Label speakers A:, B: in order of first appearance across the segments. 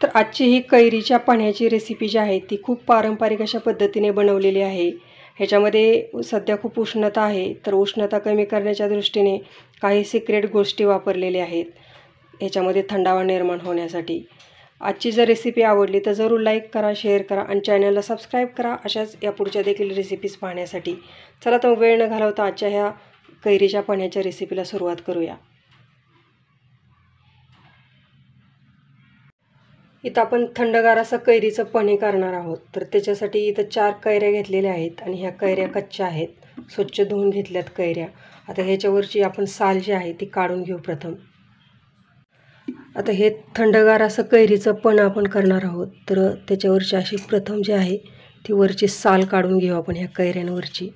A: तर आजची ही कैरीच्या पन्ह्याची रेसिपी जी आहे ती खूप पारंपरिक अशा पद्धतीने बनवलेली आहे। ह्याच्यामध्ये सध्या खूप उष्णता आहे, तर उष्णता कमी करण्याच्या दृष्टीने काही सिक्रेट गोष्टी वापरलेल्या आहेत ह्याच्यामध्ये थंडावा निर्माण होण्यासाठी। आजची जर रेसिपी आवडली तर जरूर लाईक करा, शेअर करा आणि चॅनलला सबस्क्राईब करा अशाच या पुढच्या देखील रेसिपीज पाहण्यासाठी। चला तर वेळ न घालवता आजच्या ह्या कैरीच्या पन्ह्याच्या रेसिपीला सुरुवात करूया। इथं आपण थंडगार असं कैरीचं पन्हे करणार आहोत, तर त्याच्यासाठी इथं 4 कैऱ्या घेतलेल्या आहेत आणि ह्या कैऱ्या कच्च्या आहेत, स्वच्छ धुवून घेतल्यात कैऱ्या। आता ह्याच्यावरची आपण साल जी आहे ती काढून घेऊ प्रथम। आता हे थंडगार असं कैरीचं पन्हं आपण करणार आहोत, तर त्याच्यावरची अशी प्रथम जी आहे ती वरची साल काढून घेऊ आपण ह्या कैऱ्यांवरची।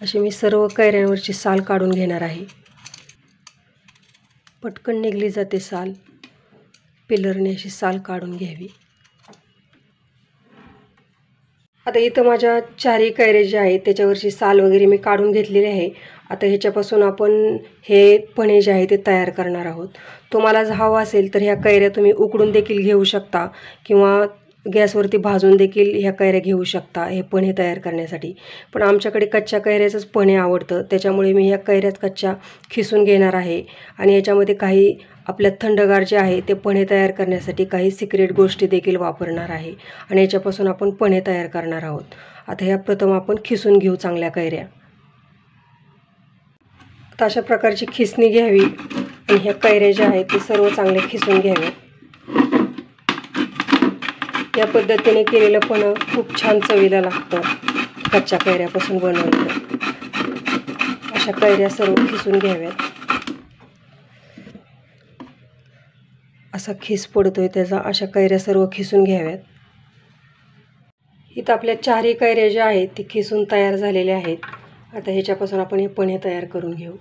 A: अशी मी सर्व कैऱ्यांवरची साल काढून घेणार आहे। पटकन निघली जाते साल, पिलरने अशी साल काढून घ्यावी। आता इथं माझ्या 4 कैऱ्या ज्या आहेत त्याच्यावरची साल वगैरे मी काढून घेतलेली आहे। आता ह्याच्यापासून आपण हे पन्हे जे आहे ते तयार करणार आहोत। तुम्हाला जर हवं असेल तर ह्या कैऱ्या तुम्ही उकडून देखील घेऊ शकता किंवा गॅसवरती भाजून देखील ह्या कैऱ्या घेऊ शकता हे पन्हे तयार करण्यासाठी। पण आमच्याकडे कच्च्या कैऱ्याचंच पन्हे आवडतं, त्याच्यामुळे मी ह्या कैऱ्यात कच्च्या खिसून घेणार आहे आणि याच्यामध्ये काही आपल्या थंडगार जे आहे ते पन्हे तयार करण्यासाठी काही सिक्रेट गोष्टी देखील वापरणार आहे आणि याच्यापासून आपण पन्हे तयार करणार आहोत। आता ह्या प्रथम आपण खिसून घेऊ चांगल्या कैऱ्या। आता अशा प्रकारची खिसणी घ्यावी आणि ह्या कैऱ्या ज्या आहेत ते सर्व चांगले खिसून घ्यावे। या पद्धतीने केलेलं पन्हं खूप छान चवीला लागतं कच्च्या कैऱ्यापासून बनवलेलं। अशा कैऱ्या सर्व खिसून घ्याव्यात। असा खिस पडतोय त्याचा, अशा कैऱ्या सर्व खिसून घ्याव्यात। इथं आपल्या 4 कैऱ्या ज्या आहेत ती खिसून तयार झालेल्या आहेत। आता ह्याच्यापासून आपण हे पन्हे तयार करून घेऊ।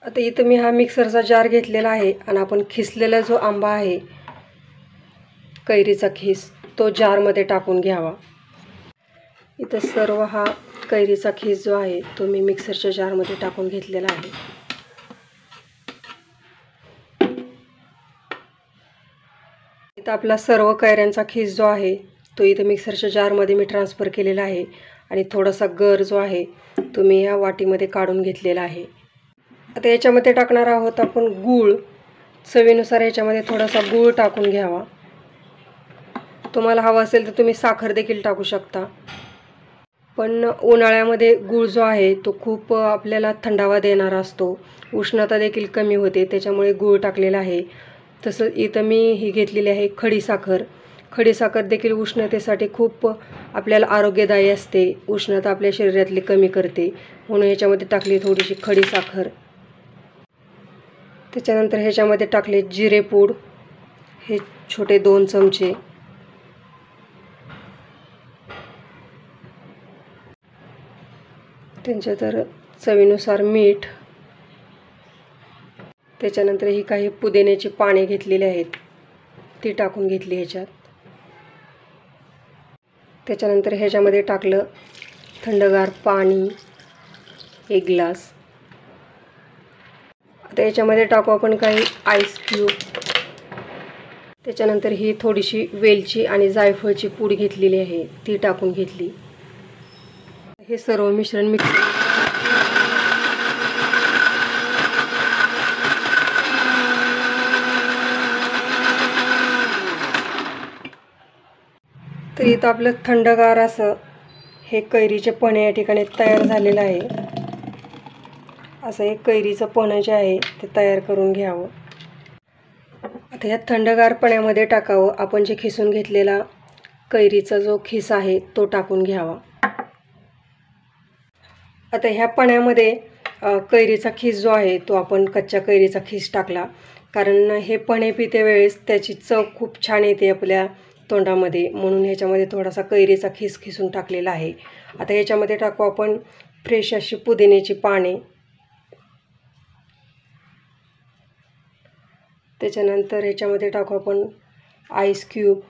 A: आता इथं मी हा मिक्सरचा जार घेतलेला आहे आणि आपण खिसलेला जो आंबा आहे कैरीचा खिस तो जारमध्ये टाकून घ्यावा। इथं सर्व हा कैरीचा खिस जो आहे तो मी मिक्सरच्या जारमध्ये टाकून घेतलेला आहे। इथं आपला सर्व कैऱ्यांचा खिस जो आहे तो इथं मिक्सरच्या जारमध्ये मी ट्रान्सफर केलेला आहे आणि थोडासा गर जो आहे तो मी या वाटीमध्ये काढून घेतलेला आहे। आता याच्यामध्ये टाकणार आहोत आपण गूळ। चवीनुसार याच्यामध्ये थोडासा गूळ टाकून घ्यावा। तुम्हाला हवं असेल तर तुम्ही साखर देखील टाकू शकता, पण उन्हाळ्यामध्ये गूळ जो आहे तो खूप आपल्याला थंडावा देणारा असतो, उष्णता देखील कमी होते, त्याच्यामुळे गूळ टाकलेला आहे। तसं इथं मी ही घेतलेली आहे खडीसाखर। खडीसाखर देखील उष्णतेसाठी खूप आपल्याला आरोग्यदायी असते, उष्णता आपल्या शरीरातली कमी करते, म्हणून ह्याच्यामध्ये टाकली थोडीशी खडीसाखर। त्याच्यानंतर ह्याच्यामध्ये टाकले जिरेपूड, हे छोटे 2 चमचे। त्याच्यानंतर चवीनुसार मीठ। त्याच्यानंतर ही काही पुदिन्याची पाने घेतलेली आहेत ती टाकून घेतली ह्याच्यात। त्याच्यानंतर ह्याच्यामध्ये टाकलं थंडगार पाणी 1 ग्लास। आता याच्यामध्ये टाकू आपण काही आईस क्यूब। त्याच्यानंतर ही थोडीशी वेलची आणि जायफळची पूड घेतलेली आहे ती टाकून घेतली। हे सर्व मिश्रण मिक्स तर इथं आपलं थंडगार असं हे कैरीचे पन्हे या ठिकाणी तयार झालेलं आहे। असं एक कैरीचं पन्हं जे आहे ते तयार करून घ्यावं। आता या थंडगार पन्ह्यामध्ये टाकावं आपण जे खिसून घेतलेला कैरीचा जो खिस आहे तो टाकून घ्यावा। आता ह्या पन्ह्यामध्ये कैरीचा खिस जो आहे तो आपण कच्च्या कैरीचा खिस टाकला, कारण हे पन्हे पिते वेळेस त्याची चव खूप छान येते आपल्या तोंडामध्ये, म्हणून ह्याच्यामध्ये थोडासा कैरीचा खिस खिसून टाकलेला आहे। आता ह्याच्यामध्ये टाकू आपण फ्रेश अशी पुदिन्याची पाने। त्याच्यानंतर ह्याच्यामध्ये टाकू आपण आईस क्यूब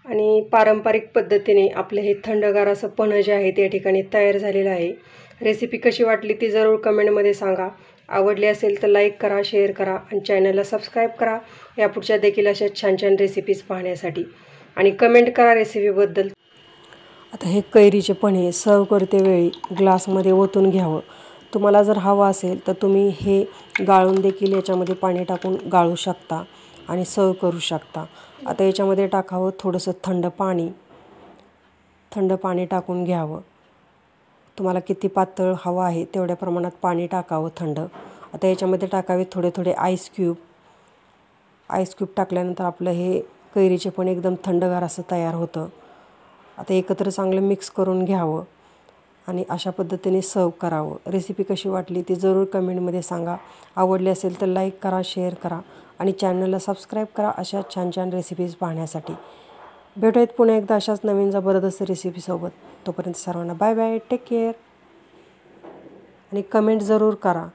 A: आणि पारंपरिक पद्धतीने आपलं हे थंडगार असं पन्हं जे आहे ते या ठिकाणी तयार झालेलं आहे। रेसिपी कशी वाटली ती जरूर कमेंटमध्ये सांगा. आवडली असेल तर लाईक करा, शेअर करा आणि चॅनलला सबस्क्राईब करा या पुढच्या देखील अशा छान छान रेसिपीज पाहण्यासाठी. आणि कमेंट करा रेसिपीबद्दल. आता हे कैरीचे पन्हे सर्व करते वेळी ग्लासमध्ये ओतून घ्यावं. तुम्हाला जर हवं असेल तर तुम्ही हे गाळून देखील याच्यामध्ये पाणी टाकून गाळू शकता आणि सर्व करू शकता. आता याच्यामध्ये टाकावं थोडंसं थंड पाणी टाकून घ्यावं. तुम्हाला किती पातळ हवं आहे तेवढ्या प्रमाणात पाणी टाकावं थंड. आता याच्यामध्ये टाकावे थोडे थोडे आईस क्यूब टाकल्यानंतर आपलं हे कैरीचे पण एकदम थंडगार असं तयार होतं. आता एकत्र चांगलं मिक्स करून घ्यावं आणि अशा पद्धतीने सर्व करावं. रेसिपी कशी वाटली ती जरूर कमेंटमध्ये सांगा. आवडली असेल तर लाईक करा, शेअर करा आणि चॅनलला सबस्क्राईब करा अशा छान छान रेसिपीज पाहण्यासाठी. भेटूयात पुन्हा एकदा अशाच नवीन जबरदस्त रेसिपीसोबत. तोपर्यंत सर्वांना बाय बाय, टेक केअर आणि कमेंट जरूर करा.